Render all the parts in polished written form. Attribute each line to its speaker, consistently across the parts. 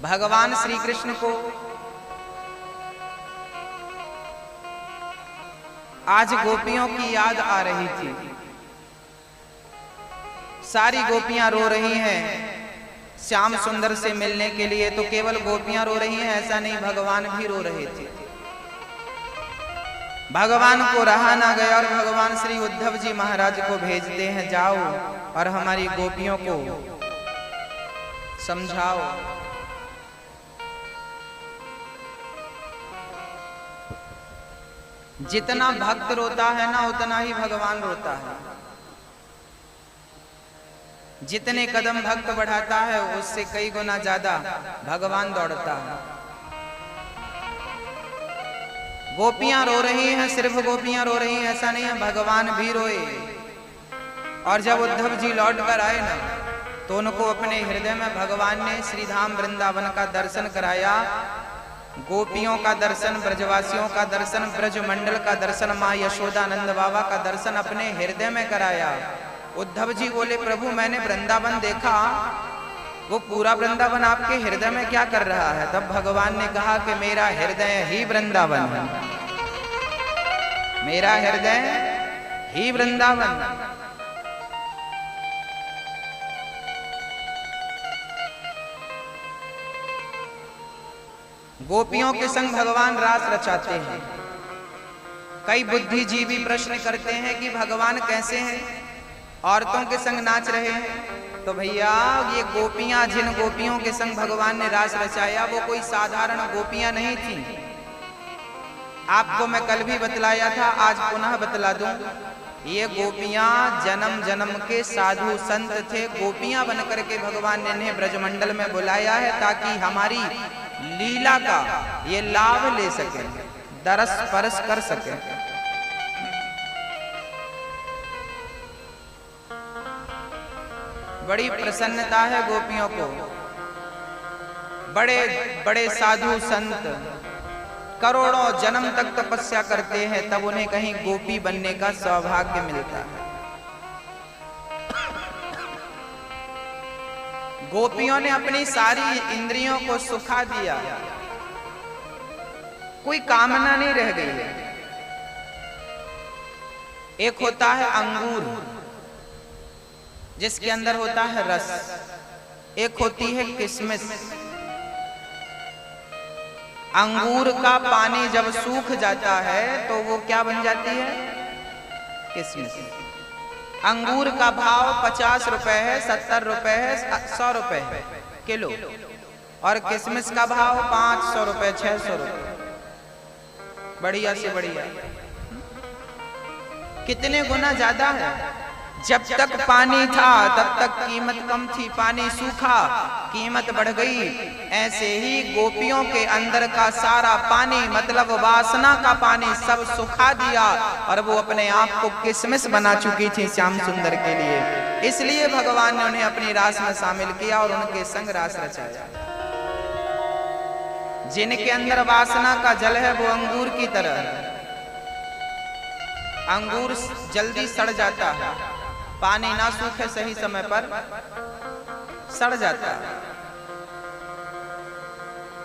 Speaker 1: भगवान श्री कृष्ण को आज गोपियों की याद आ रही थी। सारी गोपियां रो रही हैं श्याम सुंदर से मिलने के लिए। तो केवल गोपियां रो रही हैं ऐसा नहीं, भगवान भी रो रहे थे। भगवान को रहा ना गया और भगवान श्री उद्धव जी महाराज को भेजते हैं, जाओ और हमारी गोपियों को समझाओ। जितना भक्त रोता है ना उतना ही भगवान रोता है। जितने कदम भक्त बढ़ाता है उससे कई गुना ज्यादा भगवान दौड़ता है। गोपियां रो रही हैं, सिर्फ गोपियां रो रही हैं ऐसा नहीं है, भगवान भी रोए। और जब उद्धव जी लौट कर आए ना तो उनको अपने हृदय में भगवान ने श्री धाम वृंदावन का दर्शन कराया। गोपियों का दर्शन, ब्रजवासियों का दर्शन, ब्रज मंडल का दर्शन, माँ यशोदानंद बाबा का दर्शन अपने हृदय में कराया। उद्धव जी बोले, प्रभु मैंने वृंदावन देखा, वो पूरा वृंदावन आपके हृदय में क्या कर रहा है? तब भगवान ने कहा कि मेरा हृदय ही वृंदावन है, मेरा हृदय ही वृंदावन। गोपियों के संग भगवान रास रचाते हैं। कई बुद्धिजीवी प्रश्न करते हैं कि भगवान कैसे हैं, औरतों के संग नाच रहे हैं। तो भैया ये गोपियां, जिन गोपियों के संग भगवान ने रास रचाया वो कोई साधारण गोपियां नहीं थी। आपको मैं कल भी बतलाया था, आज पुनः बतला दूं। ये गोपियां जन्म जन्म के साधु संत थे। गोपियां बनकर के भगवान ने इन्हें ब्रजमंडल में बुलाया है ताकि हमारी लीला का ये लाभ ले सके, दरस परस कर सके। बड़ी प्रसन्नता है गोपियों को। बड़े बड़े साधु संत करोड़ों जन्म तक तपस्या करते हैं तब उन्हें कहीं गोपी बनने का सौभाग्य मिलता है। गोपियों ने अपनी सारी इंद्रियों को सुखा दिया, कोई कामना नहीं रह गई है। एक होता है अंगूर जिसके अंदर होता है रस, एक होती है किशमिश। अंगूर का पानी जब सूख जाता है तो वो क्या बन जाती है? किशमिश। अंगूर का भाव 50 रुपए है, 70 रुपए है, 100 रुपए है किलो, और किशमिश का भाव 500 रुपए, 600 रुपए। बढ़िया से बढ़िया, कितने गुना ज्यादा है। जब तक पानी था तब तक कीमत कम थी, पानी सूखा कीमत बढ़ गई। ऐसे ही गोपियों के अंदर का सारा पानी, मतलब वासना का पानी, सब सुखा दिया और वो अपने आप को किशमिश बना चुकी थी श्याम सुंदर के लिए। इसलिए भगवान ने उन्हें अपनी रास में शामिल किया और उनके संग रास रचाया। जिनके अंदर वासना का जल है वो अंगूर की तरह है। अंगूर जल्दी सड़ जाता है, पानी ना सूखे सही समय पर सड़ जाता है।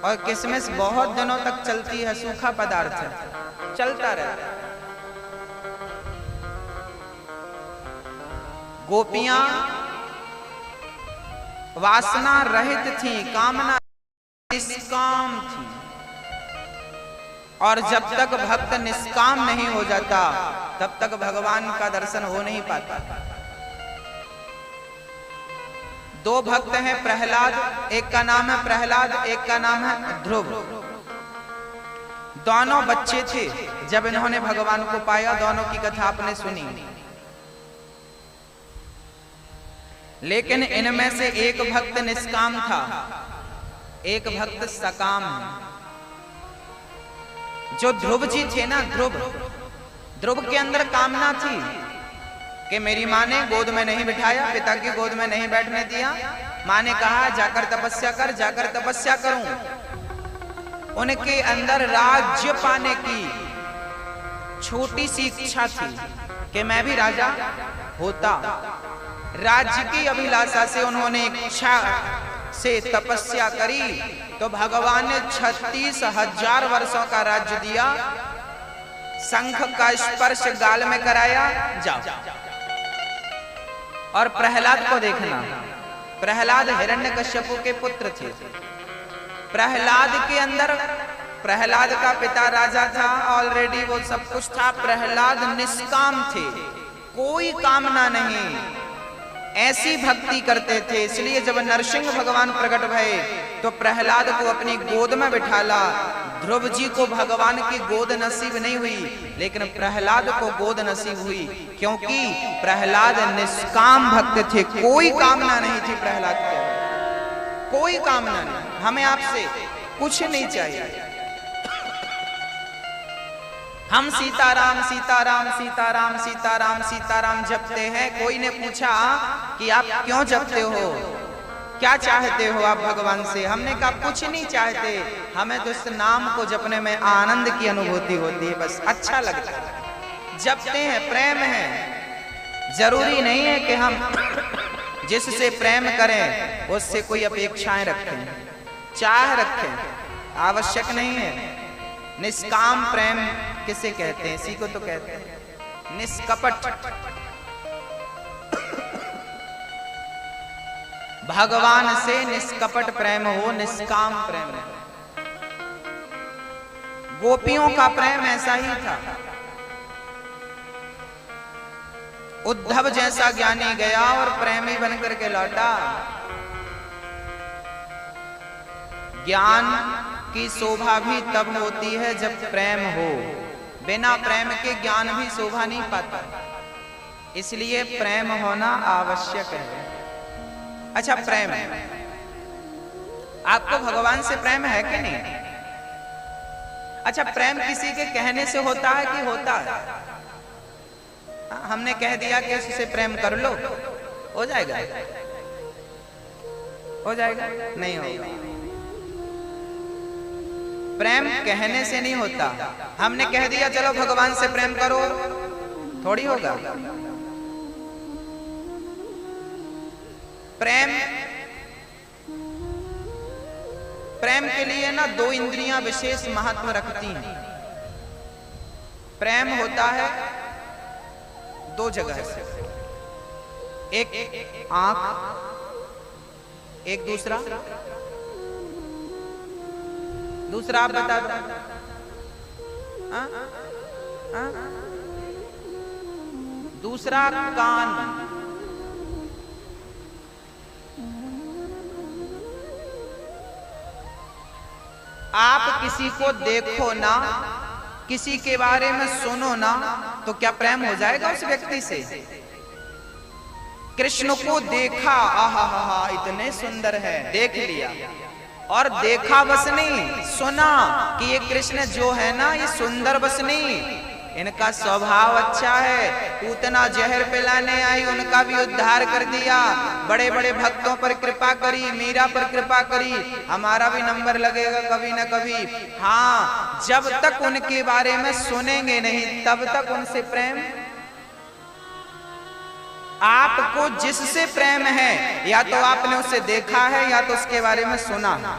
Speaker 1: और किशमिश बहुत दिनों तक चलती है, सूखा पदार्थ है, चलता रहता है। गोपियां वासना रहित थी, कामना निष्काम थी। और जब तक भक्त निष्काम नहीं हो जाता तब तक भगवान का दर्शन हो नहीं पाता। दो भक्त हैं प्रहलाद, एक का नाम है प्रहलाद, एक का नाम है ध्रुव। दोनों बच्चे थे जब इन्होंने भगवान को पाया। दोनों की कथा आपने सुनी, लेकिन इनमें से एक भक्त निष्काम था, एक भक्त सकाम है। जो ध्रुव जी थे ना, ध्रुव के अंदर कामना थी कि मेरी माँ ने गोद में नहीं बिठाया, पिता की गोद में नहीं बैठने दिया। माँ ने कहा जाकर तपस्या कर, जाकर तपस्या करूं। उनके अंदर राज्य पाने की छोटी सी इच्छा थी कि मैं भी राजा होता। राज्य की अभिलाषा से उन्होंने इच्छा से तपस्या करी तो भगवान ने 36,000 वर्षों का राज्य दिया। शंख का स्पर्श गाल में कराया, जाओ। और प्रहलाद को देखना, प्रहलाद हिरण्यकश्यपु के पुत्र थे। प्रहलाद के अंदर, प्रहलाद का पिता राजा था, ऑलरेडी वो सब कुछ था। प्रहलाद निष्काम थे, कोई कामना नहीं, ऐसी भक्ति करते थे। इसलिए जब नरसिंह भगवान प्रकट भये तो प्रहलाद को अपनी गोद में बिठाला। ध्रुव जी को भगवान की गोद नसीब नहीं हुई, लेकिन प्रहलाद को गोद नसीब हुई, क्योंकि प्रहलाद निष्काम भक्त थे, कोई कामना नहीं थी प्रहलाद के, कोई कामना नहीं। हमें आपसे कुछ नहीं चाहिए, हम सीताराम सीताराम सीताराम सीताराम सीताराम जपते हैं। कोई ने पूछा कि आप क्यों जपते हो, क्या चाहते हो आप भगवान से? हमने कहा कुछ नहीं चाहते, हमें तो इस नाम को जपने में आनंद की अनुभूति होती है, बस अच्छा लगता है, जपते हैं, प्रेम है। जरूरी नहीं है कि हम जिससे प्रेम करें उससे कोई अपेक्षाएं रखें, चाह रखें, आवश्यक नहीं है। निष्काम प्रेम किसे कहते हैं? इसी को तो कहते हैं निष्कपट। भगवान से निष्कपट प्रेम हो, निष्काम प्रेम हो। गोपियों का प्रेम ऐसा ही था। उद्धव जैसा ज्ञानी गया और प्रेमी बनकर के लौटा। ज्ञान की शोभा भी तब होती है जब प्रेम हो, बिना प्रेम के ज्ञान भी शोभा नहीं पाता, इसलिए प्रेम होना आवश्यक है। अच्छा, प्रेम है, आपको भगवान से प्रेम है कि नहीं? अच्छा, प्रेम किसी के कहने से होता है कि होता है? हमने कह दिया कि उससे प्रेम कर लो, हो जाएगा? हो जाएगा? नहीं होगा। प्रेम कहने से नहीं होता। हमने कह दिया चलो भगवान से प्रेम करो, थोड़ी होगा। प्रेम के लिए ना दो इंद्रियां विशेष महत्व रखती हैं। प्रेम होता है दो जगह से, एक आंख, एक दूसरा आप बता दो। दूसरा कान, आप किसी को देखो ना, किसी के बारे में सुनो ना, तो क्या प्रेम हो जाएगा उस व्यक्ति से? कृष्ण को देखा, आहा हा हा इतने सुंदर है, देख लिया, और देखा बस नहीं, सुना कि ये कृष्ण जो है ना ये सुंदर बस नहीं, इनका स्वभाव अच्छा है। उतना जहर पिलाने आई, उनका भी उद्धार कर दिया, बड़े बड़े भक्तों पर कृपा करी, मीरा पर कृपा करी, हमारा भी नंबर लगेगा कभी ना कभी। हाँ, जब तक उनके बारे में सुनेंगे नहीं तब तक उनसे प्रेम। आपको जिससे प्रेम है, या तो आपने उसे देखा है या तो उसके बारे में सुना है।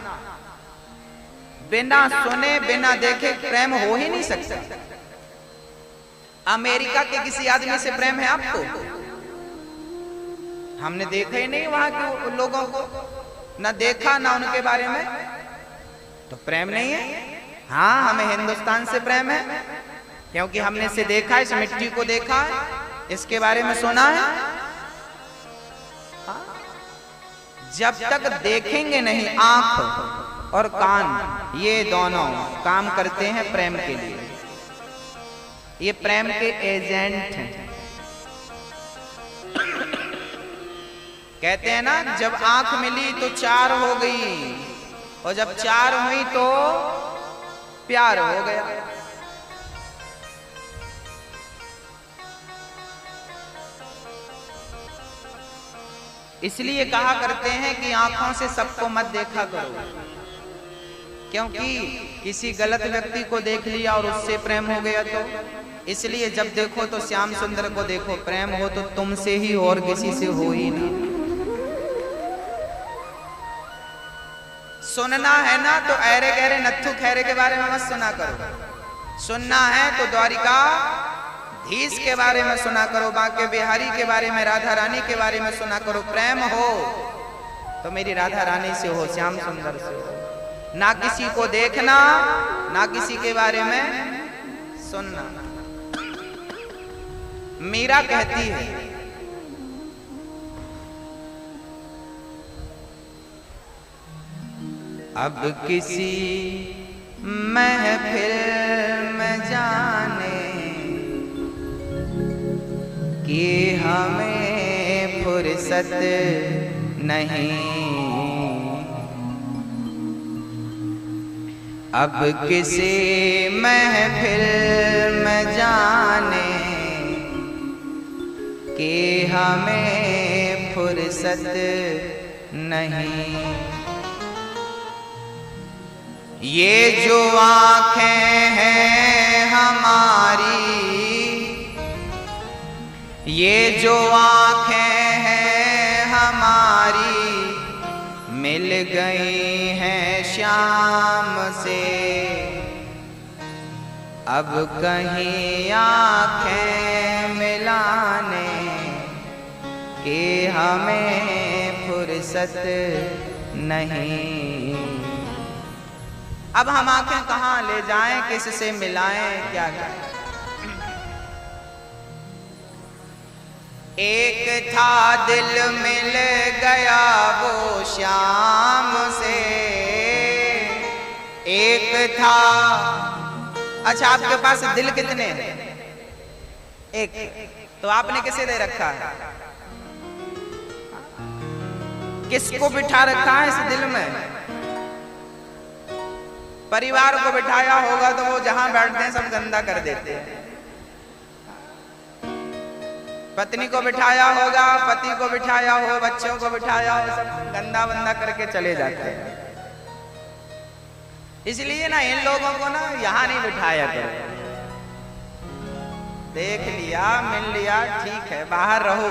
Speaker 1: बिना सुने बिना देखे प्रेम हो ही नहीं सकता। अमेरिका के किसी आदमी से प्रेम है आपको? हमने देखा ही नहीं वहां के लोगों को, ना देखा ना उनके बारे में, तो प्रेम नहीं है। हाँ, हमें हिंदुस्तान से प्रेम है, क्योंकि हमने इसे देखा, इस मिट्टी को देखा, इसके बारे में सुना है। जब तक देखेंगे नहीं, आंख और कान ये दोनों काम करते हैं प्रेम के लिए, ये प्रेम के एजेंट हैं। कहते हैं ना, जब आंख मिली तो चार हो गई, और जब चार हुई तो प्यार हो गया। इसलिए कहा करते हैं कि आंखों से सबको मत देखा करो, क्योंकि किसी गलत व्यक्ति को देख लिया और उससे प्रेम हो गया तो, इसलिए जब देखो तो श्याम सुंदर को देखो, प्रेम हो तो तुमसे ही और किसी से हो ही ना। सुनना है ना तो ऐरे गहरे नत्थु खैरे के बारे में मत सुना करो, सुनना है तो द्वारिका धीश के बारे में सुना करो, बांके बिहारी के बारे में, राधा रानी के बारे में सुना करो। प्रेम हो तो मेरी राधा रानी से हो, श्याम सुंदर से हो। ना किसी को देखना, ना किसी के बारे में सुनना। मीरा कहती है, अब किसी महफिल में जाने कि हमें फुर्सत नहीं, अब किसी महफिल में जाने कि हमें फुर्सत नहीं। ये जो आँखें हैं हमारी, ये जो आँखें हैं हमारी, मिल गई हैं श्याम से। अब कहीं आँखें मिलाने के हमें फुर्सत नहीं। अब हम आंखें कहाँ ले जाएं, किससे मिलाएं, क्या करें। एक था दिल मिल गया वो श्याम से, एक था। अच्छा, आपके पास दिल कितने हैं? एक। तो आपने किसे दे रखा है? किसको बिठा रखा है इस दिल में? परिवार को बिठाया होगा तो वो जहां बैठते हैं सब गंदा कर देते हैं। पत्नी को बिठाया होगा, पति को बिठाया हो, बच्चों को बिठाया हो, सब गंदा बंदा करके चले जाते हैं। इसलिए ना इन लोगों को ना यहाँ नहीं बिठाया करो। देख लिया, मिल लिया, ठीक है, बाहर रहो।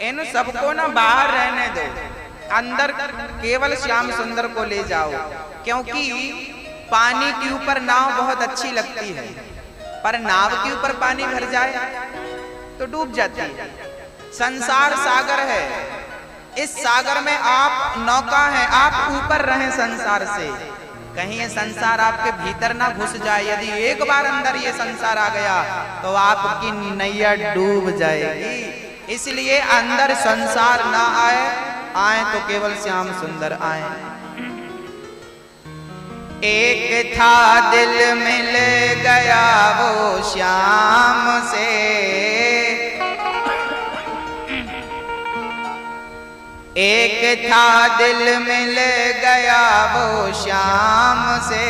Speaker 1: इन सबको ना बाहर रहने दो, अंदर केवल श्याम सुंदर को ले जाओ। क्योंकि पानी के ऊपर नाव बहुत अच्छी लगती है, पर नाव के ऊपर पानी भर जाए तो डूब जाती है। संसार सागर है, इस सागर में आप नौका हैं, आप ऊपर रहें संसार से। कहीं ये संसार आपके भीतर ना घुस जाए। यदि एक बार अंदर ये संसार आ गया तो आपकी नैया डूब जाएगी। इसलिए अंदर संसार ना आए, आए तो केवल श्याम सुंदर आए। एक था दिल मिल गया वो श्याम से, एक था दिल मिल गया वो श्याम से।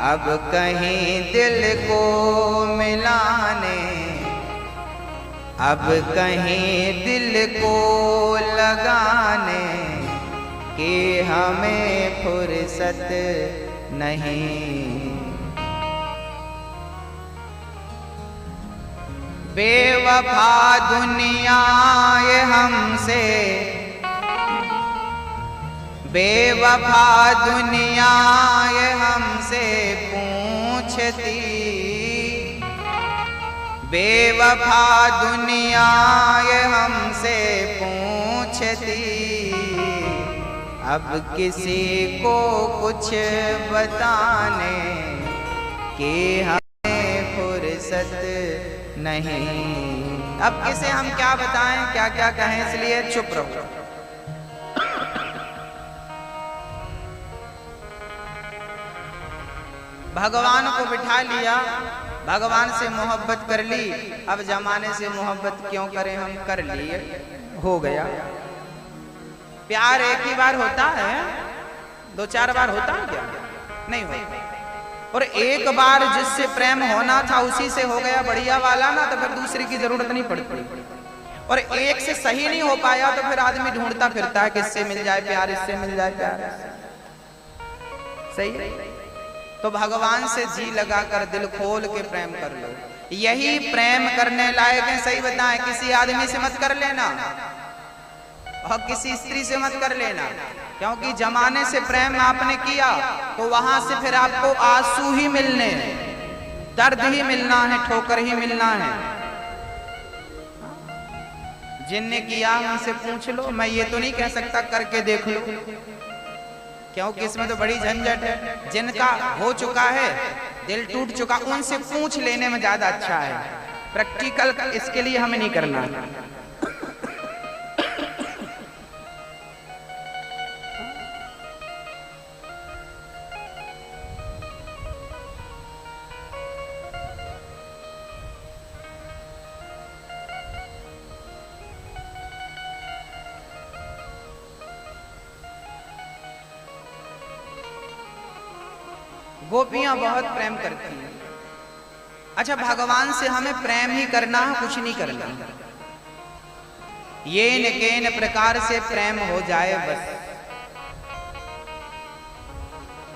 Speaker 1: अब कहीं दिल को मिलाने, अब कहीं दिल को लगाने कि हमें फुर्सत नहीं। बेवफा दुनिया ये हमसे, बेवफा दुनिया ये हमसे पूछती, बेवफा दुनिया ये हमसे पूछती। अब किसी को कुछ बताने की हमें फुर्सत नहीं। अब किसे हम क्या बताएं, क्या क्या कहें, इसलिए चुप रहो। भगवान को बिठा लिया, भगवान से मोहब्बत कर ली। अब जमाने से मोहब्बत क्यों करें, हम कर लिए, हो गया। प्यार एक ही बार होता है, दो चार बार होता है क्या? नहीं होता। और एक बार जिससे प्रेम होना था उसी से हो गया बढ़िया वाला ना, तो फिर दूसरे की जरूरत नहीं पड़ती। और एक से सही नहीं हो पाया तो फिर आदमी ढूंढता फिरता है किससे मिल जाए प्यार, इससे मिल जाए प्यार। सही। तो भगवान से जी लगाकर दिल खोल के प्रेम कर लो, यही प्रेम करने लायक है। सही बताएं, किसी आदमी से मत कर लेना और किसी स्त्री से मत कर लेना। क्योंकि जमाने से प्रेम आपने किया तो वहां से फिर आपको आंसू ही मिलने हैं, दर्द ही मिलना है, ठोकर ही मिलना है। जिनने किया उनसे पूछ लो, मैं ये तो नहीं कह सकता करके देख लो, क्योंकि इसमें तो बड़ी झंझट है। जिनका हो चुका है, दिल टूट चुका, उनसे पूछ लेने में ज्यादा अच्छा है। प्रैक्टिकल इसके लिए हमें नहीं करना। गोपियां बहुत प्रेम करती हैं। अच्छा, भगवान से हमें प्रेम ही करना है, कुछ नहीं करना। ये न केन प्रकार से प्रेम हो जाए बस।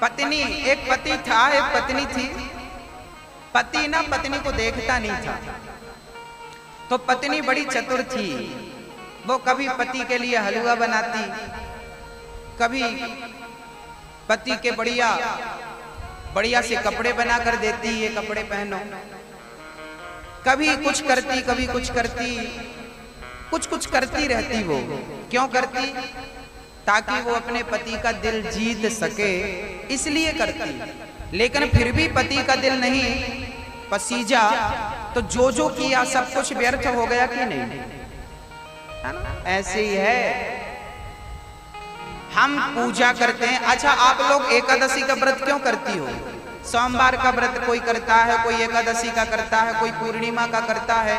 Speaker 1: पत्नी, एक पति था, एक पत्नी थी। पति ना पत्नी को देखता नहीं था, तो पत्नी बड़ी चतुर थी। वो कभी पति के लिए हलवा बनाती, कभी पति के बढ़िया बढ़िया से कपड़े बना कर देती, ये कपड़े पहनो। कभी कुछ करती, कभी कुछ करती, कुछ कुछ करती रहती। वो क्यों करती? ताकि वो अपने पति का दिल जीत सके, इसलिए करती। लेकिन फिर भी पति का दिल नहीं पसीजा, तो जो जो किया सब कुछ व्यर्थ हो गया कि नहीं? ऐसे ही है, हम पूजा करते हैं। अच्छा, आप लोग एकादशी का व्रत क्यों करती हो? सोमवार का व्रत कोई करता है, कोई एकादशी का करता है, कोई पूर्णिमा का करता है,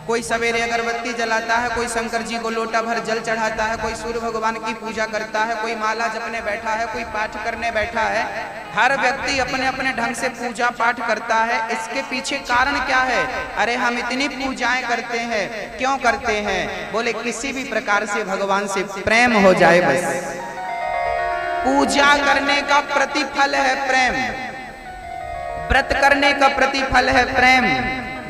Speaker 1: कोई सवेरे अगरबत्ती जलाता है, कोई शंकर जी को लोटा भर जल चढ़ाता है, कोई सूर्य भगवान की पूजा करता है, कोई माला जपने बैठा है, कोई पाठ करने बैठा है। हर व्यक्ति अपने अपने ढंग से पूजा पाठ करता है। इसके पीछे कारण क्या है? अरे हम इतनी पूजाएं करते हैं, क्यों करते हैं? बोले किसी भी प्रकार से भगवान से प्रेम हो जाए बस। पूजा करने का प्रतिफल है प्रेम, व्रत करने का प्रतिफल है प्रेम,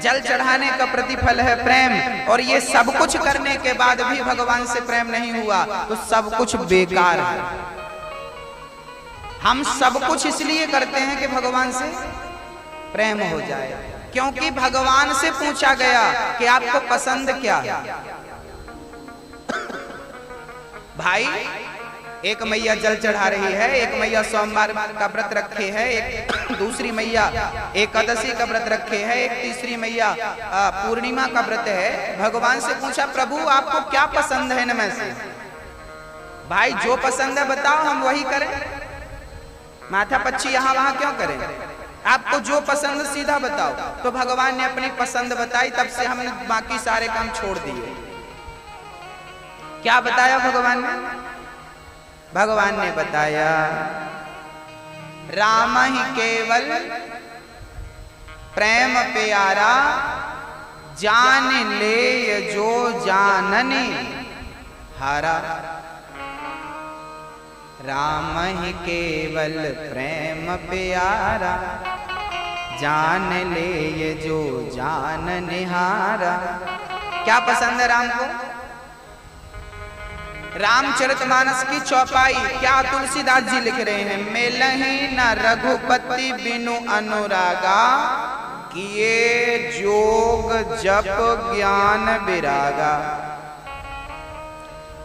Speaker 1: जल चढ़ाने का प्रतिफल है प्रेम। और ये सब कुछ करने के बाद भी भगवान से प्रेम नहीं हुआ तो सब कुछ बेकार है। हम सब कुछ इसलिए करते हैं कि भगवान से प्रेम हो जाए, क्योंकि भगवान से पूछा गया कि आपको पसंद क्या है। भाई, एक मैया जल चढ़ा रही है, एक मैया सोमवार का व्रत रखे है, एक दूसरी मैया एकादशी का व्रत रखे है, एक तीसरी मैया पूर्णिमा का व्रत है। भगवान से पूछा, प्रभु आपको क्या पसंद है इनमें से? भाई, जो पसंद है बताओ, हम वही करें। माथा पच्ची यहाँ वहां क्यों करें? आपको जो पसंद सीधा बताओ। तो भगवान ने अपनी पसंद बताई, तब से हमने बाकी सारे काम छोड़ दिए। क्या बताया भगवान ने? भगवान ने बताया, राम ही केवल प्रेम प्यारा, जान ले जो जानने हारा। राम ही केवल प्रेम प्यारा, जान ले ये जो जान निहारा। क्या पसंद है राम को? रामचरितमानस की चौपाई क्या तुलसीदास जी लिख रहे हैं? मिलहि न रघुपति बिनु अनुरागा, किए जोग जप ज्ञान विरागा।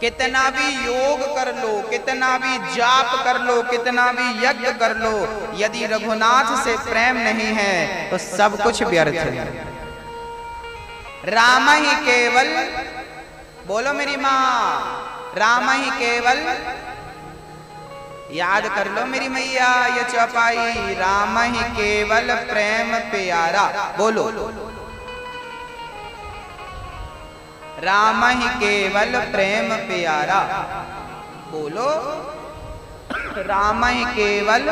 Speaker 1: कितना भी योग कर लो, कितना भी जाप कर लो, कितना भी यज्ञ कर लो, यदि रघुनाथ से प्रेम नहीं है तो सब कुछ व्यर्थ है। राम ही केवल, बोलो मेरी माँ, राम ही केवल, याद कर लो मेरी मैया ये चौपाई, राम ही केवल प्रेम प्यारा। बोलो, राम ही केवल प्रेम प्यारा। बोलो, राम ही केवल,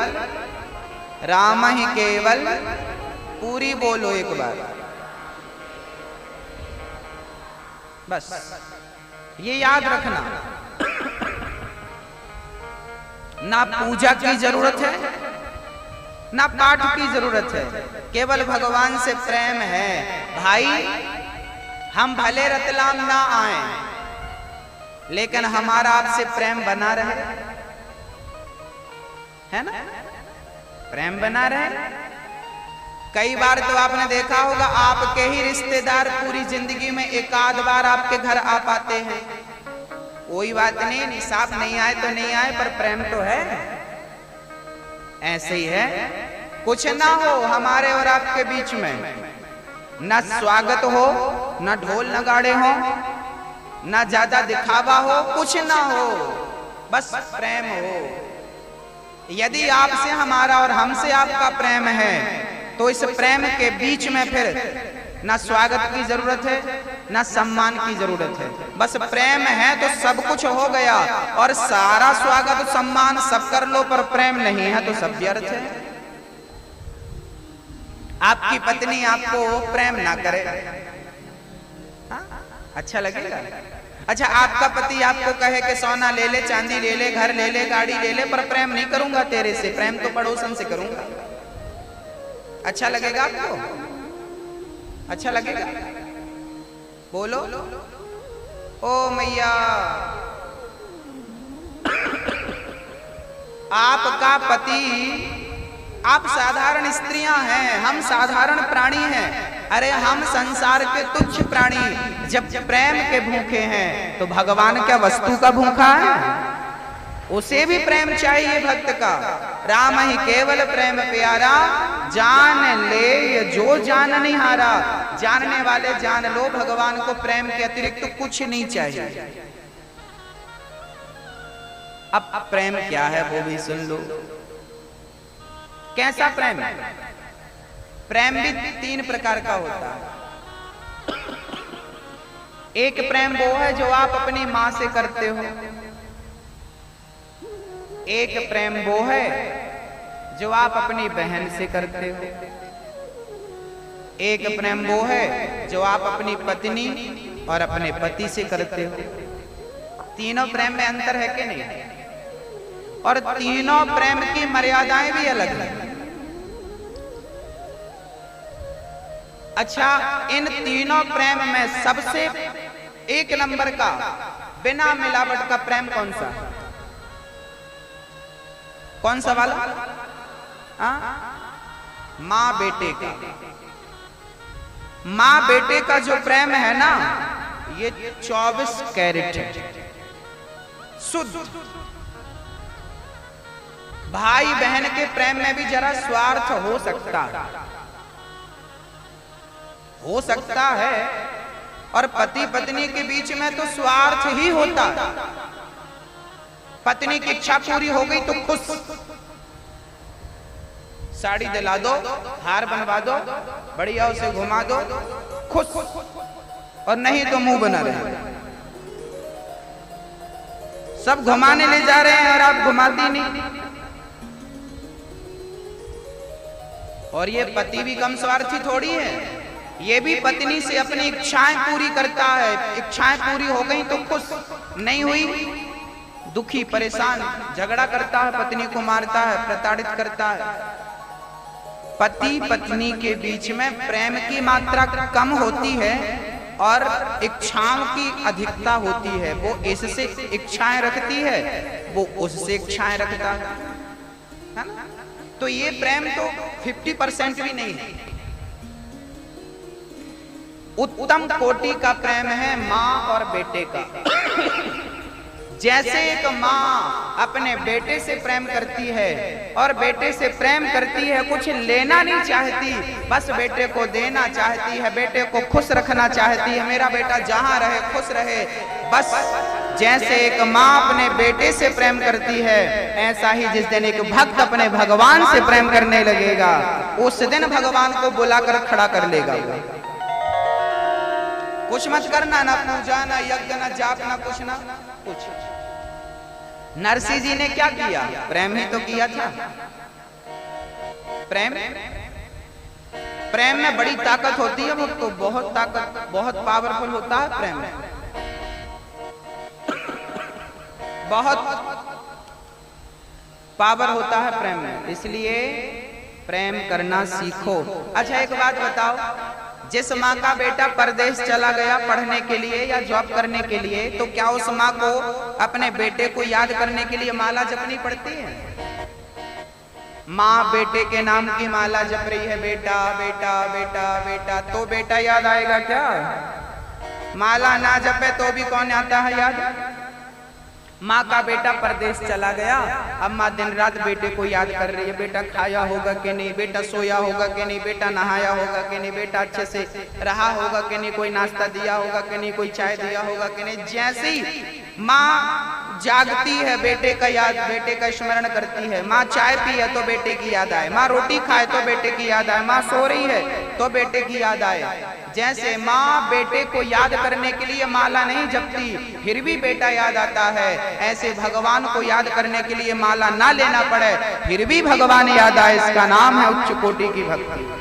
Speaker 1: राम ही केवल। पूरी बोलो एक बार, बस ये याद रखना। ना पूजा की जरूरत है, ना पाठ की जरूरत है, केवल भगवान से प्रेम है। भाई, हम भले रतलाम ना आए, लेकिन हमारा आपसे प्रेम बना रहे। है ना, प्रेम बना रहे। कई बार तो आपने देखा होगा आपके ही रिश्तेदार पूरी जिंदगी में एक आध बार आपके घर आ पाते हैं। कोई बात नहीं, साहब नहीं आए तो नहीं आए, पर प्रेम तो है। ऐसे ही है, कुछ ना हो हमारे और आपके बीच में, ना स्वागत हो, ना ढोल नगाड़े हो, ना ज्यादा दिखावा हो, कुछ ना हो, बस प्रेम हो। यदि आपसे हमारा और हमसे आपका प्रेम है तो इस प्रेम के बीच में फिर ना स्वागत की जरूरत है, ना सम्मान की जरूरत है। बस प्रेम है तो सब कुछ हो गया, और सारा स्वागत सम्मान सब कर लो, पर प्रेम नहीं है तो सब व्यर्थ है। आपकी पत्नी आपको प्रेम ना करे, अच्छा लगेगा? अच्छा, आपका पति आपको कहे कि सोना ले ले, चांदी ले ले, घर ले ले, गाड़ी ले ले, पर प्रेम नहीं करूंगा तेरे से, प्रेम तो पड़ोसन से करूंगा, अच्छा लगेगा आपको? अच्छा लगेगा? बोलो। ओ मैया, आपका पति, आप साधारण स्त्रियां हैं, हम साधारण प्राणी हैं। अरे हम संसार के तुच्छ प्राणी जब प्रेम के भूखे हैं तो भगवान क्या वस्तु का भूखा है? उसे भी प्रेम चाहिए भक्त का। राम ही केवल प्रेम प्यारा, जान ले जो जान नहीं हारा। जानने वाले जान लो, भगवान को प्रेम के अतिरिक्त तो कुछ नहीं चाहिए। अब प्रेम क्या है वो भी सुन लो। कैसा प्रेम है? प्रेम भी 3 प्रकार का होता है। एक प्रेम वो है जो आप अपनी मां से करते हो, एक प्रेम वो है जो आप अपनी बहन से करते हो, एक प्रेम वो है जो आप अपनी पत्नी और अपने पति से करते हो। तीनों प्रेम में अंतर है कि नहीं? और तीनों प्रेम की मर्यादाएं भी अलग हैं। अच्छा, इन तीनों प्रेम में सबसे 1 नंबर का बिना मिलावट का प्रेम कौन सा? कौन सा वाला? मां बेटे का। मां बेटे का जो प्रेम है ना, ये 24 कैरेट है, शुद्ध। भाई बहन के प्रेम में भी जरा स्वार्थ हो सकता है, और पति पत्नी के बीच में तो स्वार्थ ही होता है। पत्नी की इच्छा पूरी हो गई तो खुश, साड़ी दिला दो, हार बनवा दो, बढ़िया उसे घुमा दो, खुश, और नहीं तो मुंह बना रहे। सब घुमाने ले जा रहे हैं और आप घुमाती नहीं। और ये पति भी कम स्वार्थी थोड़ी है, ये भी पत्नी से अपनी इच्छाएं पूरी करता है। इच्छाएं पूरी हो गई तो खुश, नहीं हुई दुखी परेशान, झगड़ा करता है, पत्नी को मारता है, प्रताड़ित करता है। पति पत्नी के बीच में प्रेम की मात्रा कम होती है और इच्छाओं की अधिकता होती है। वो इससे इच्छाएं रखती है, वो उससे इच्छाएं रखता है ना? तो ये प्रेम तो 50% भी नहीं है। उत्तम कोटि का प्रेम है मां और बेटे का। जैसे एक मां अपने बेटे से प्रेम करती है और बेटे से प्रेम करती है, कुछ लेना नहीं चाहती, बस बेटे को देना चाहती है, बेटे को खुश रखना चाहती है, मेरा बेटा जहां रहे खुश रहे। बस जैसे एक मां अपने बेटे से प्रेम करती है, ऐसा ही जिस दिन एक भक्त अपने भगवान से प्रेम करने लगेगा, उस दिन भगवान को बुलाकर खड़ा कर लेगा। कुछ मत करना, ना पूजा, ना यज्ञ, ना जाप, ना कुछ, ना कुछ। नरसिंह जी ने क्या किया? प्रेम ही तो किया था। प्रेम में बड़ी ताकत होती है, वो तो बहुत ताकत, बहुत पावरफुल होता है प्रेम, बहुत पावर होता है प्रेम में। इसलिए प्रेम करना सीखो। अच्छा एक बात बताओ, जिस माँ का बेटा परदेश चला गया पढ़ने के लिए या जॉब करने के लिए, तो क्या उस माँ को अपने बेटे को याद करने के लिए माला जपनी पड़ती है? माँ बेटे के नाम की माला जप रही है, बेटा बेटा बेटा बेटा, तो बेटा याद आएगा क्या? माला ना जपे तो भी कौन आता है याद? माँ का बेटा परदेश चला गया, अब माँ दिन रात बेटे को याद कर रही है, बेटा खाया होगा कि नहीं, बेटा सोया होगा कि नहीं, बेटा नहाया होगा कि नहीं, बेटा अच्छे से रहा होगा कि नहीं, कोई नाश्ता दिया होगा कि नहीं, कोई चाय दिया होगा कि नहीं। जैसे ही माँ जागती है बेटे का याद, बेटे का स्मरण करती है। माँ चाय पी है तो बेटे की याद आए, माँ रोटी खाए तो बेटे की याद आए, माँ सो रही है तो बेटे की याद आए। जैसे माँ बेटे को याद करने के लिए माला नहीं जपती फिर भी बेटा याद आता है, ऐसे भगवान को याद करने के लिए माला ना लेना पड़े फिर भी भगवान याद आए, इसका नाम है उच्च कोटि की भक्ति।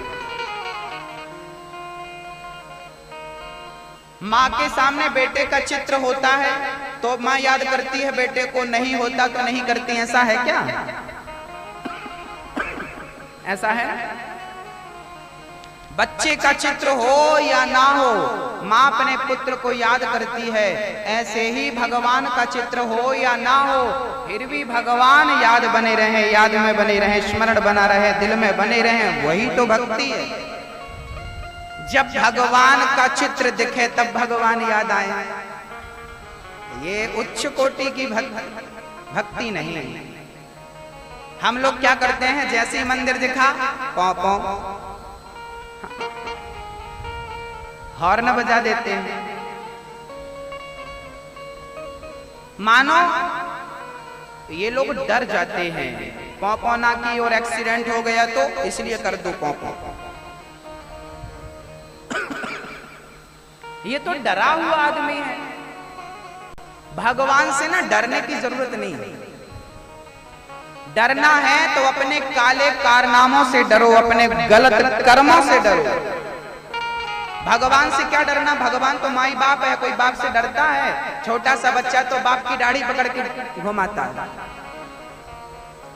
Speaker 1: माँ के सामने बेटे का चित्र होता है तो माँ याद करती है बेटे को, नहीं होता तो नहीं करती। ऐसा है क्या? ऐसा है? बच्चे का चित्र हो या ना हो माँ अपने पुत्र को याद करती है, ऐसे ही भगवान का चित्र हो या ना हो फिर भी भगवान याद बने रहे, याद में बने रहे, स्मरण बना रहे, दिल में बने रहे, वही तो भक्ति है। जब भगवान का चित्र दिखे तब भगवान याद आए, ये उच्च कोटि की भक्ति नहीं है। हम लोग क्या करते हैं, जैसे ही मंदिर दिखा पौ पौ हॉर्न बजा देते हैं, मानो ये लोग डर जाते हैं, पौ पौ ना की और एक्सीडेंट हो गया तो इसलिए कर दो पौ पौ। ये तो डरा हुआ आदमी है। भगवान से ना डरने की जरूरत नहीं है। डरना है तो अपने काले कारनामों से डरो, अपने गलत कर्मों से डरो। भगवान से क्या डरना? भगवान तो माई बाप है, कोई बाप से डरता है? छोटा सा बच्चा तो बाप की दाढ़ी पकड़ के घुमाता है,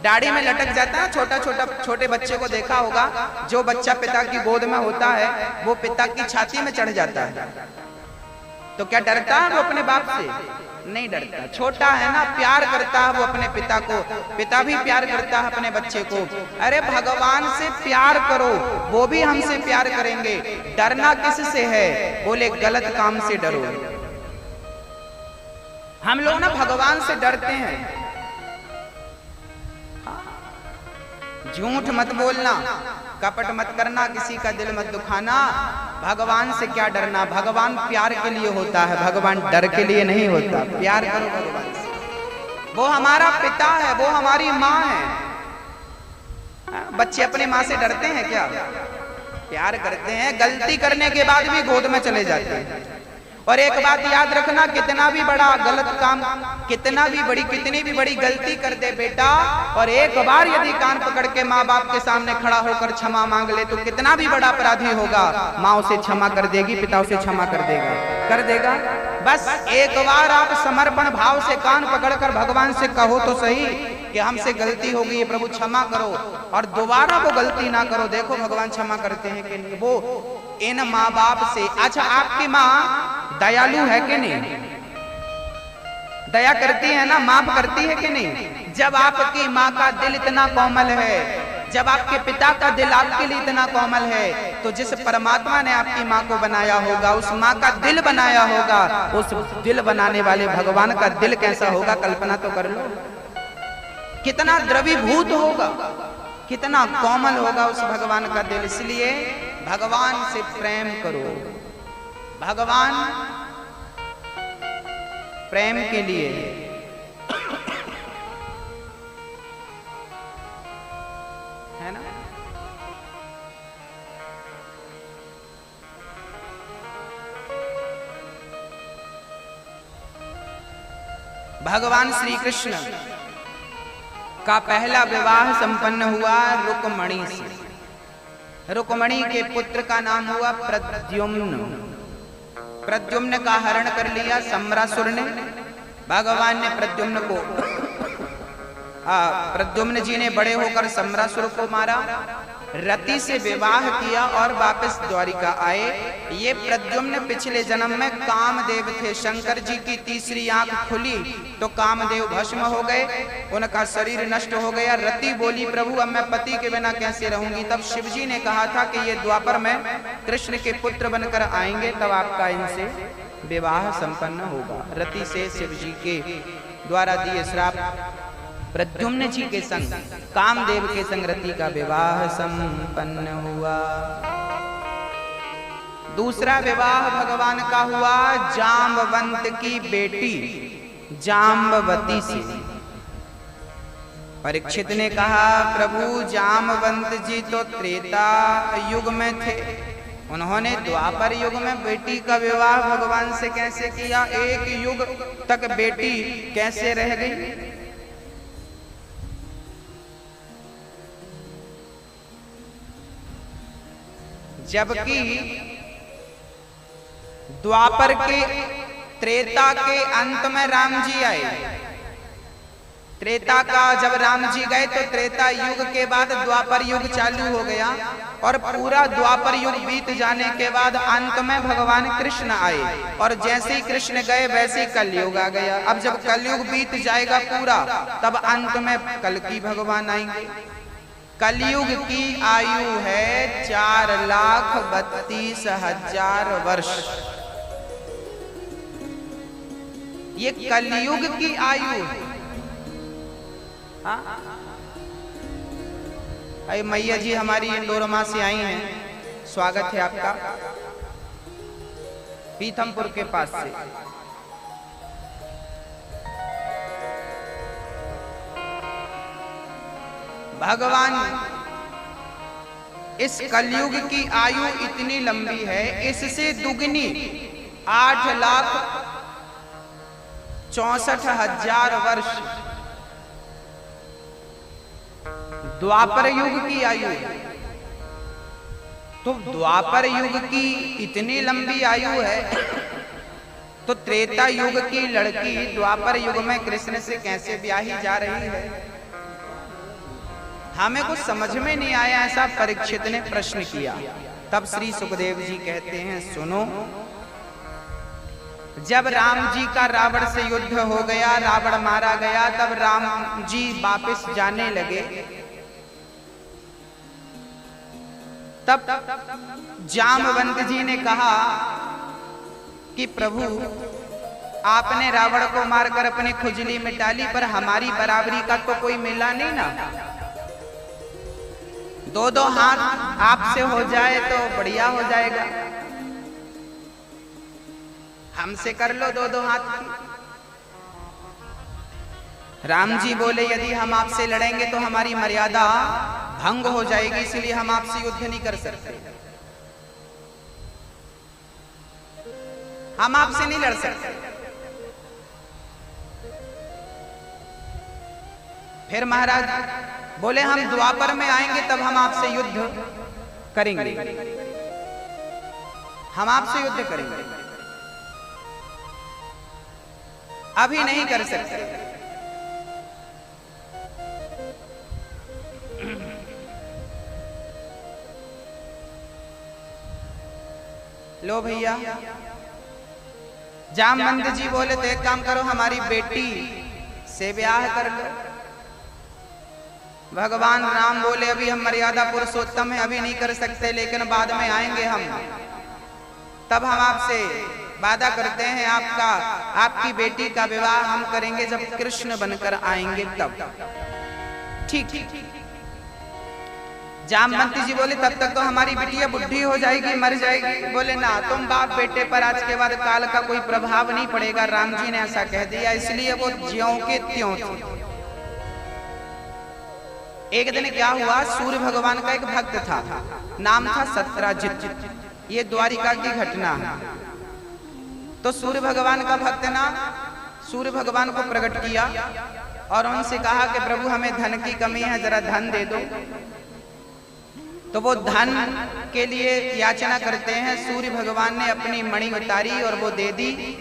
Speaker 1: दाढ़ी में लटक जाता है। छोटे बच्चे को देखा होगा, जो बच्चा पिता की गोद में होता है वो पिता की छाती में चढ़ जाता है, तो क्या डरता है वो अपने बाप से? नहीं डरता। छोटा है ना, प्यार करता है वो अपने पिता को, पिता भी प्यार करता है अपने बच्चे को। अरे भगवान से प्यार करो, वो भी हमसे प्यार करेंगे। डरना किससे है? बोले गलत काम से डरो। हम लोग ना भगवान से डरते हैं। झूठ मत बोलना, कपट मत करना, किसी का दिल मत दुखाना। भगवान से क्या डरना? भगवान प्यार के लिए होता है, भगवान डर के लिए नहीं होता। प्यार करो भगवान से, वो हमारा पिता है, वो हमारी माँ है। बच्चे अपनी माँ से डरते हैं क्या? प्यार करते हैं। गलती करने के बाद भी गोद में चले जाते हैं। और एक बात याद रखना, कितना भी बड़ा गलत काम, कितनी भी बड़ी गलती कर दे बेटा, और एक बार यदि कान पकड़ के माँ बाप के सामने खड़ा होकर क्षमा मांग ले तो कितना भी बड़ा अपराधी होगा, माँ उसे क्षमा कर देगी, पिता उसे क्षमा कर देगा। बस एक बार आप समर्पण भाव से कान पकड़कर भगवान से कहो तो सही कि हमसे गलती हो गई है प्रभु, क्षमा करो, और दोबारा वो गलती ना करो। देखो भगवान क्षमा करते हैं कि नहीं। वो इन माँ बाप से। अच्छा, आपकी माँ दयालु है कि नहीं? दया करती है ना, माफ करती है कि नहीं? जब आपकी माँ का दिल इतना कोमल है, जब आपके पिता का दिल आपके लिए इतना कोमल है, तो जिस परमात्मा ने आपकी माँ को बनाया होगा, उस माँ का दिल बनाया होगा, उस दिल बनाने वाले भगवान का दिल कैसा होगा, कल्पना तो कर लो। कितना द्रवीभूत होगा, कितना कोमल होगा उस भगवान का दिल। इसलिए भगवान से प्रेम करो। भगवान प्रेम के लिए है ना। भगवान श्री कृष्ण का पहला विवाह संपन्न हुआ रुक्मणी से। रुक्मणी के पुत्र का नाम हुआ प्रद्युम्न। प्रद्युम्न का हरण कर लिया सम्रासुर ने। भगवान ने प्रद्युम्न को प्रद्युम्न जी ने बड़े होकर सम्रासुर को मारा। रति से विवाह किया और वापस द्वारिका आए। ये प्रद्युम्न पिछले जन्म में कामदेव थे। शंकर जी की तीसरी आंख खुली तो कामदेव भस्म हो गए, उनका शरीर नष्ट हो गया। रति बोली प्रभु अब मैं पति के बिना कैसे रहूंगी। तब शिव जी ने कहा था कि ये द्वापर में कृष्ण के पुत्र बनकर आएंगे, तब आपका इनसे विवाह संपन्न होगा। रति से शिव जी के द्वारा दिए श्राप प्रद्युम्न जी के संग कामदेव के संग रति का विवाह संपन्न हुआ। दूसरा विवाह भगवान का हुआ जाम्बवंत की बेटी जाम्बवती से। परीक्षित ने कहा प्रभु जाम्बवंत जी तो त्रेता युग में थे, उन्होंने द्वापर युग में बेटी का विवाह भगवान से कैसे किया? एक युग तक बेटी कैसे रह गई? जबकि द्वापर के त्रेता के अंत में राम जी आए। त्रेता का जब राम जी गए तो त्रेता युग के बाद द्वापर युग चालू हो गया और पूरा द्वापर युग बीत जाने के बाद अंत में भगवान कृष्ण आए और जैसे ही कृष्ण गए वैसे ही कलयुग आ गया। अब जब कलयुग बीत जाएगा पूरा तब अंत में कल्कि भगवान आएंगे। कलयुग की आयु है 4,32,000 वर्ष। ये कलयुग की आयु। अरे मैया जी हमारी इंदौरमा से आई हैं, स्वागत है आपका, पीथमपुर के पास से। भगवान इस कलयुग की आयु इतनी लंबी है, इससे दुगनी 8,64,000 वर्ष द्वापर युग की आयु। तो द्वापर युग की इतनी लंबी आयु है तो त्रेता युग की लड़की द्वापर युग में कृष्ण से कैसे ब्याही जा रही है? हमें कुछ समझ में नहीं आया, ऐसा परीक्षित ने प्रश्न किया। तब श्री सुखदेव जी कहते हैं सुनो, जब राम जी का रावण से युद्ध हो गया, रावण मारा गया, तब राम जी वापस जाने लगे। तब जामवंत जी ने कहा कि प्रभु आपने रावण को मारकर अपनी खुजली मिटा ली, पर हमारी बराबरी का तो कोई मिला नहीं ना। दो हाथ आपसे हो जाए तो बढ़िया हो जाएगा, हमसे कर लो दो हाथ की। राम जी बोले यदि हम आपसे लड़ेंगे तो हमारी मर्यादा भंग हो जाएगी, इसलिए हम आपसे युद्ध नहीं कर सकते, हम आपसे नहीं लड़ सकते। फिर महाराज बोले हम द्वापर में आएंगे तब हम आपसे युद्ध करेंगे, हम आपसे युद्ध करेंगे, अभी नहीं कर सकते। लो भैया, जामवंत जी बोले तो एक काम करो, हमारी बेटी से ब्याह कर लो। भगवान राम बोले अभी हम मर्यादा पुरुषोत्तम है, अभी नहीं कर सकते, लेकिन बाद में आएंगे हम, तब हम आपसे वादा करते हैं आपकी बेटी का विवाह हम करेंगे जब कृष्ण बनकर आएंगे तब। ठीक। जामवंत जी बोले तब तक तो हमारी बिटिया बुढ़ी हो जाएगी, मर जाएगी। बोले ना, तुम बाप बेटे पर आज के बाद काल का कोई प्रभाव नहीं पड़ेगा, राम जी ने ऐसा कह दिया, इसलिए वो ज्यों के त्यों थे। एक दिन क्या हुआ, सूर्य भगवान का एक भक्त था, नाम था सत्राजित। ये द्वारिका की घटना है। तो सूर्य भगवान का भक्त ना सूर्य भगवान को प्रकट किया और उनसे कहा कि प्रभु हमें धन की कमी है, जरा धन दे दो। तो वो धन के लिए याचना करते हैं। सूर्य भगवान ने अपनी मणि उतारी और वो दे दी।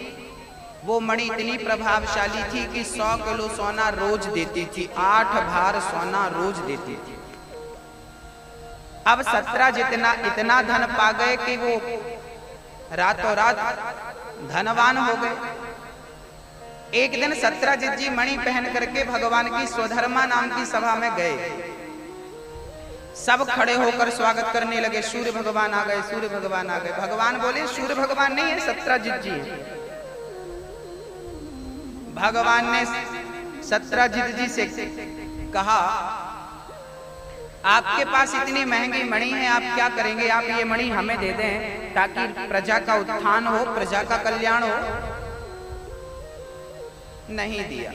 Speaker 1: वो मणि इतनी प्रभावशाली थी कि 100 किलो सोना रोज देती थी, 8 भार सोना रोज देती थी। अब 17 इतना धन पा गए कि वो रातों रात धनवान हो गए। एक दिन 17 जी मणि पहन करके भगवान की स्वधर्मा नाम की सभा में गए। सब खड़े होकर स्वागत करने लगे, सूर्य भगवान आ गए, सूर्य भगवान आ गए। भगवान बोले सूर्य भगवान नहीं है, 17 जी। भगवान ने 17 जी से कहा आपके पास इतनी महंगी मणि है, आप क्या करेंगे? आप ये मणि हमें दे दें ताकि प्रजा का उत्थान हो, प्रजा का कल्याण हो। नहीं दिया।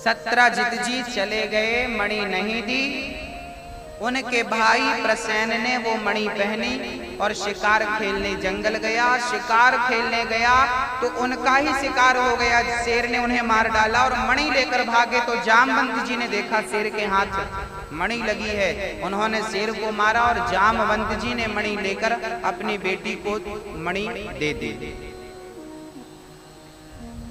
Speaker 1: 17 जी चले गए, मणि नहीं दी। उनके भाई प्रसेन ने वो मणि पहनी और शिकार खेलने जंगल गया। शिकार खेलने गया तो उनका ही शिकार हो गया, शेर ने उन्हें मार डाला और मणि लेकर भागे तो जामवंत जी ने देखा शेर के हाथ मणि लगी है। उन्होंने शेर को मारा और जामवंत जी ने मणि लेकर अपनी बेटी को मणि दे दी।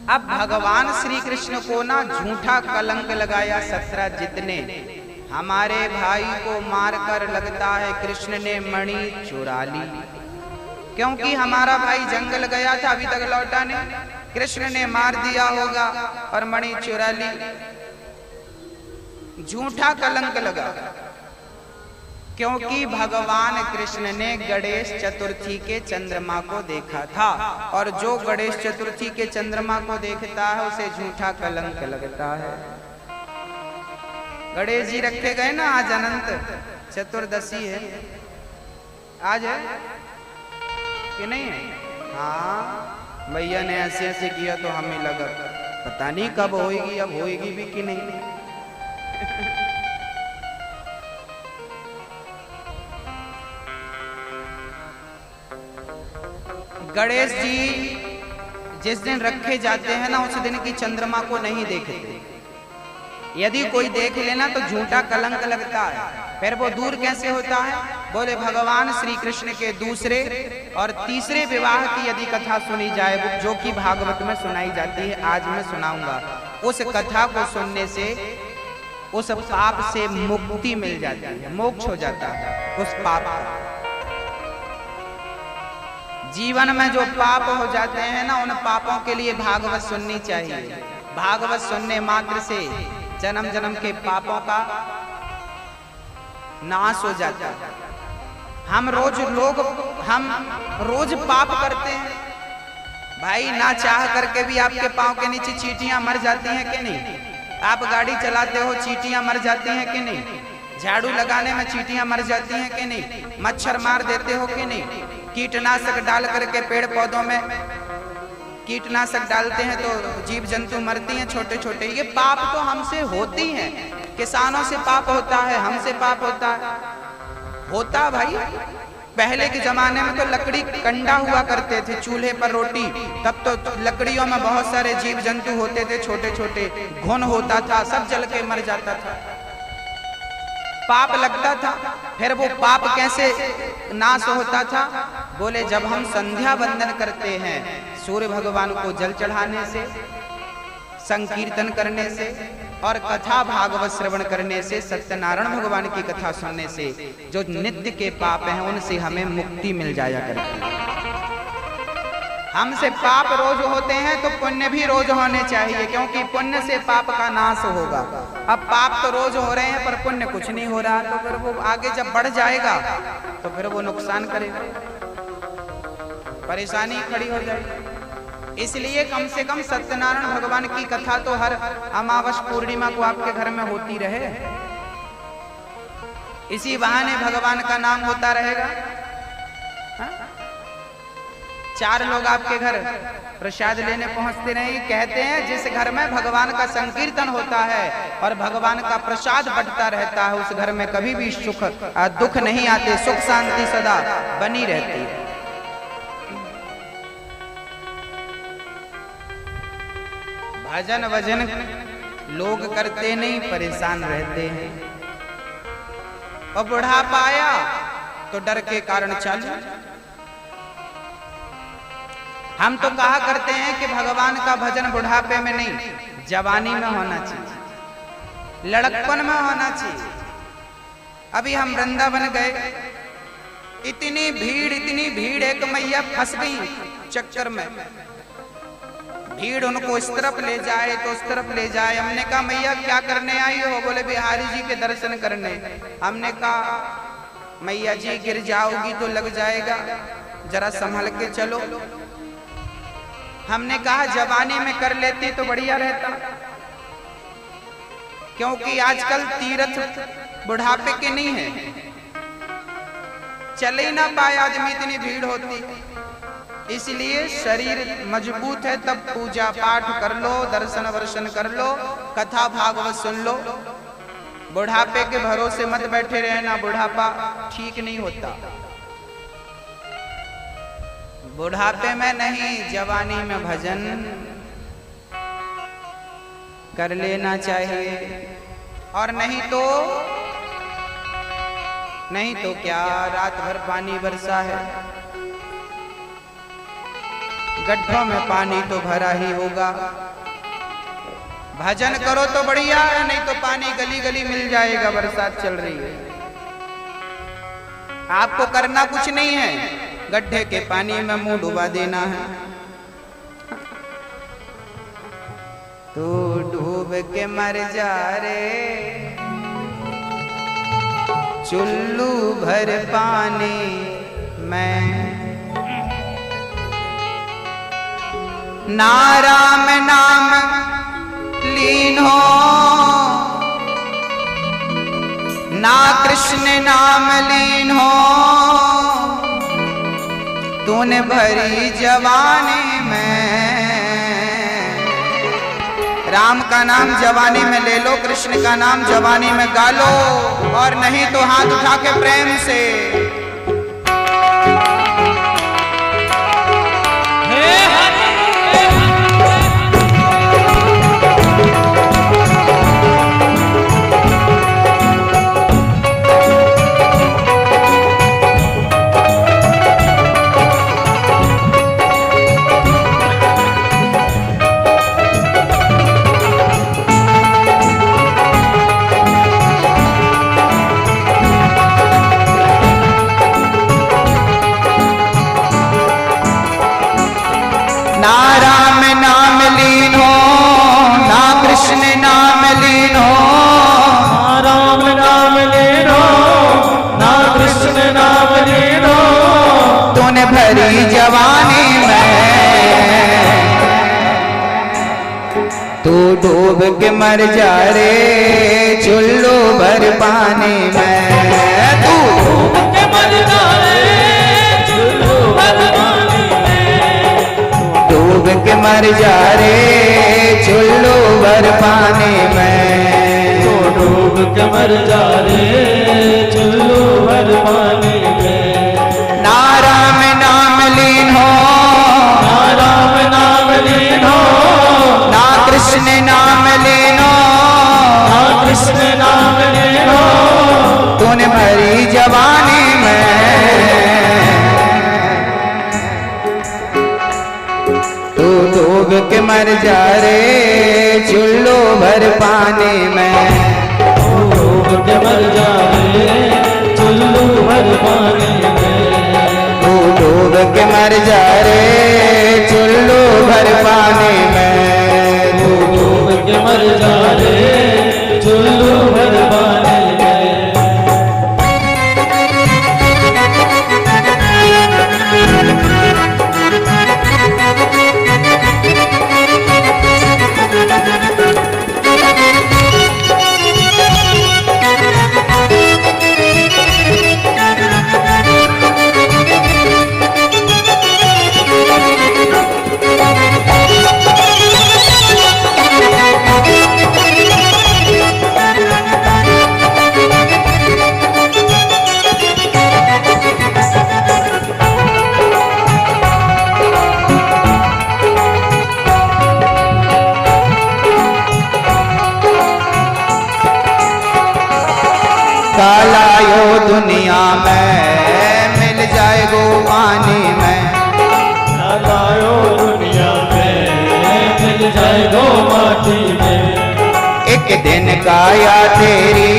Speaker 1: अब भगवान श्री कृष्ण को ना झूठा कलंक लगाया 17 ने। हमारे भाई को मारकर लगता है कृष्ण ने मणि चुरा ली, क्योंकि हमारा भाई जंगल गया था, अभी तक लौटा नहीं। कृष्ण ने मार दिया होगा और मणि चुरा ली। झूठा कलंक लगा, क्योंकि भगवान कृष्ण ने गणेश चतुर्थी के चंद्रमा को देखा था, और जो गणेश चतुर्थी के चंद्रमा को देखता है उसे झूठा कलंक लगता है। गणेश जी रखे गए ना, आज अनंत चतुर्दशी है, आज है कि नहीं है? हाँ, भैया ने ऐसे ऐसे किया तो हमें लगा पता नहीं कब होएगी, अब होएगी भी कि नहीं। गणेश जी जिस दिन रखे जाते हैं ना, उस दिन की चंद्रमा को नहीं देखते। यदि कोई देख लेना तो झूठा कलंक लगता है। फिर वो दूर कैसे होता है? बोले भगवान श्री कृष्ण के दूसरे और तीसरे विवाह की यदि कथा सुनी जाए, जो कि भागवत में सुनाई जाती है, आज मैं सुनाऊंगा। उस कथा को सुनने से उस पाप से मुक्ति मिल जाती है, मोक्ष हो जाता है उस पाप का। जीवन में जो पाप हो जाते हैं ना, उन पापों के लिए भागवत सुननी चाहिए। भागवत सुनने मात्र से जन्म जन्म के पापों का नाश हो जाता है। हम रोज पाप करते हैं भाई, ना चाह करके भी आपके पांव के नीचे चींटियां मर जाती हैं कि नहीं? आप गाड़ी चलाते हो, चींटियां मर जाती हैं कि नहीं? झाड़ू लगाने में चींटियां मर जाती हैं कि नहीं? मच्छर मार देते हो कि नहीं? कीटनाशक डाल करके पेड़ पौधों में कीटनाशक डालते हैं तो जीव जंतु मरती हैं छोटे छोटे। ये पाप तो हमसे होती हैं। किसानों से पाप होता है, हमसे पाप होता भाई। पहले के जमाने में तो लकड़ी कंडा हुआ करते थे, चूल्हे पर रोटी, तब तो लकड़ियों में बहुत सारे जीव जंतु होते थे छोटे छोटे, घुन होता था, सब जल के मर जाता था, पाप लगता था। फिर वो पाप कैसे नाश होता था? बोले जब हम संध्या वंदन करते हैं, सूर्य भगवान को जल चढ़ाने से, संकीर्तन करने से और कथा भागवत श्रवण करने से, सत्यनारायण भगवान की कथा सुनने से जो नित्य के पाप हैं उनसे हमें मुक्ति मिल जाया करती है। हमसे पाप रोज होते हैं तो पुण्य भी रोज होने चाहिए, क्योंकि पुण्य से पाप का नाश होगा। अब पाप तो रोज हो रहे हैं पर पुण्य कुछ नहीं हो रहा, तो फिर वो आगे जब बढ़ जाएगा तो फिर वो नुकसान करेगा, परेशानी खड़ी हो जाएगी। इसलिए कम से कम सत्यनारायण भगवान की कथा तो हर अमावस पूर्णिमा को आपके घर में होती रहे, इसी बहाने भगवान का नाम होता रहेगा। हा? 4 लोग आपके घर प्रसाद लेने पहुंचते रहे। कहते हैं जिस घर में भगवान का संकीर्तन होता है और भगवान का प्रसाद बंटता रहता है, उस घर में कभी भी सुख दुख नहीं आते, सुख शांति सदा बनी रहती है। भजन वजन लोग करते नहीं, परेशान रहते हैं। और बुढ़ापा आया तो डर के कारण चालू। हम तो कहा करते हैं कि भगवान का भजन बुढ़ापे में नहीं, जवानी में होना चाहिए। लड़कपन में होना चाहिए। अभी हम वृंदावन गए, इतनी भीड़, एक मैया फंस गई चक्कर में। भीड़ उनको इस तरफ ले जाए तो उस तरफ ले जाए। हमने कहा मैया क्या करने आई हो? बोले बिहारी जी के दर्शन करने। हमने कहा मैया जी गिर जाओगी तो लग जाएगा, जरा संभल के चलो। हमने कहा जवानी में कर लेती तो बढ़िया रहता, क्योंकि आजकल तीर्थ बुढ़ापे के नहीं है, चल ही ना पाए आदमी, इतनी भीड़ होती। इसलिए शरीर मजबूत है तब पूजा पाठ कर लो, दर्शन वर्शन कर लो, कथा भागवत सुन लो। बुढ़ापे के भरोसे मत बैठे रहना, बुढ़ापा ठीक नहीं होता। बुढ़ापे में नहीं, जवानी में भजन कर लेना चाहिए। और नहीं तो क्या, रात भर पानी बरसा है, गड्ढों में पानी तो भरा ही होगा। भजन करो तो बढ़िया है, नहीं तो पानी गली गली मिल जाएगा। बरसात चल रही है, आपको करना कुछ नहीं है, गड्ढे के पानी में मुंह डुबा देना है। तू डूब के मर जा रे, चुल्लू भर पानी में, ना राम नाम लीन हो, ना कृष्ण नाम लीन हो। तूने भरी जवानी में, राम का नाम जवानी में ले लो, कृष्ण का नाम जवानी में गा लो, और नहीं तो हाथ उठा के प्रेम से ना राम नाम लीन हो, ना कृष्ण नाम लीन हो,
Speaker 2: ना राम नाम लीन हो, ना कृष्ण नाम लीन हो।
Speaker 1: तूने भरी जवानी में, तू डूब के मर जा रे, चुल्लू भर पानी में। तू
Speaker 2: डूब के मर जा रे, चुल्लू भर पानी में।
Speaker 1: डूब के मर जा रे, चुल्लू भर पानी में।
Speaker 2: तो डूब के मर जा रे, चुल्लू भर पानी में।
Speaker 1: ना राम नाम लीन हो,
Speaker 2: ना राम नाम लीन हो,
Speaker 1: ना कृष्ण नाम लीन हो,
Speaker 2: ना कृष्ण नाम लीन हो।
Speaker 1: तूने भरी जवानी में, तू डूब के मर जा रे, चुल्लू भर पानी में।
Speaker 2: डूब के मर जा रे, चुल्लू भर पानी में।
Speaker 1: तू डूब के मर जा रे, चुल्लू भर पानी में।
Speaker 2: तू डूब के मर जा रे, चुल्लू भर पानी में।
Speaker 1: कालायो दुनिया में मिल जाए गो पानी में।
Speaker 2: कालायो दुनिया में मिल जाए गो माटी में।
Speaker 1: एक दिन काया तेरी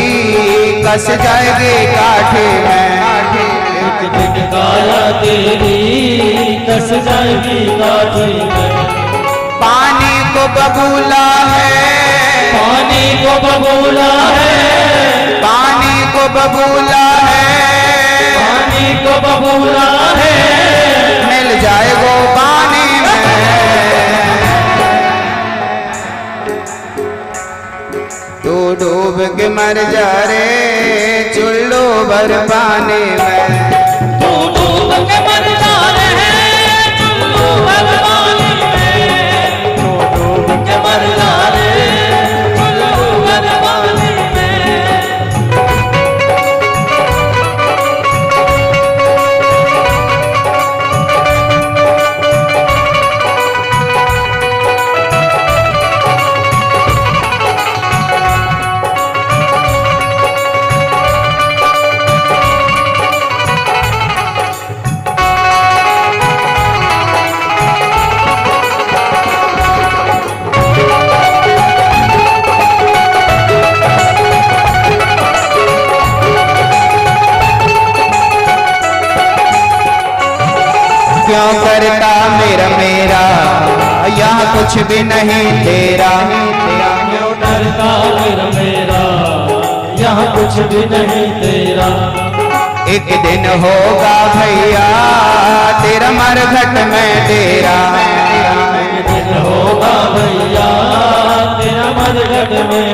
Speaker 1: कस जाएगी काठी में।
Speaker 2: एक दिन काया तेरी कस जाएगी काठी में।
Speaker 1: पानी को बबूला है,
Speaker 2: पानी को बबूला है,
Speaker 1: पानी को बबूला है,
Speaker 2: पानी को बबूला है,
Speaker 1: मिल जाएगो पानी में। तू डूब के मर जा रे चुल्लू भर पानी में।
Speaker 2: तू डूब के मर जा रे चुल्लू भर पानी में। तू डूब के मर जा रे चुल्लू भर पानी में।
Speaker 1: क्यों करता मेरा मेरा यहाँ कुछ भी नहीं तेरा।
Speaker 2: क्यों डरता मेरा मेरा यहाँ कुछ भी नहीं तेरा।
Speaker 1: एक दिन होगा भैया तेरा मरघट में डेरा।
Speaker 2: एक दिन होगा भैया तेरा मरघट में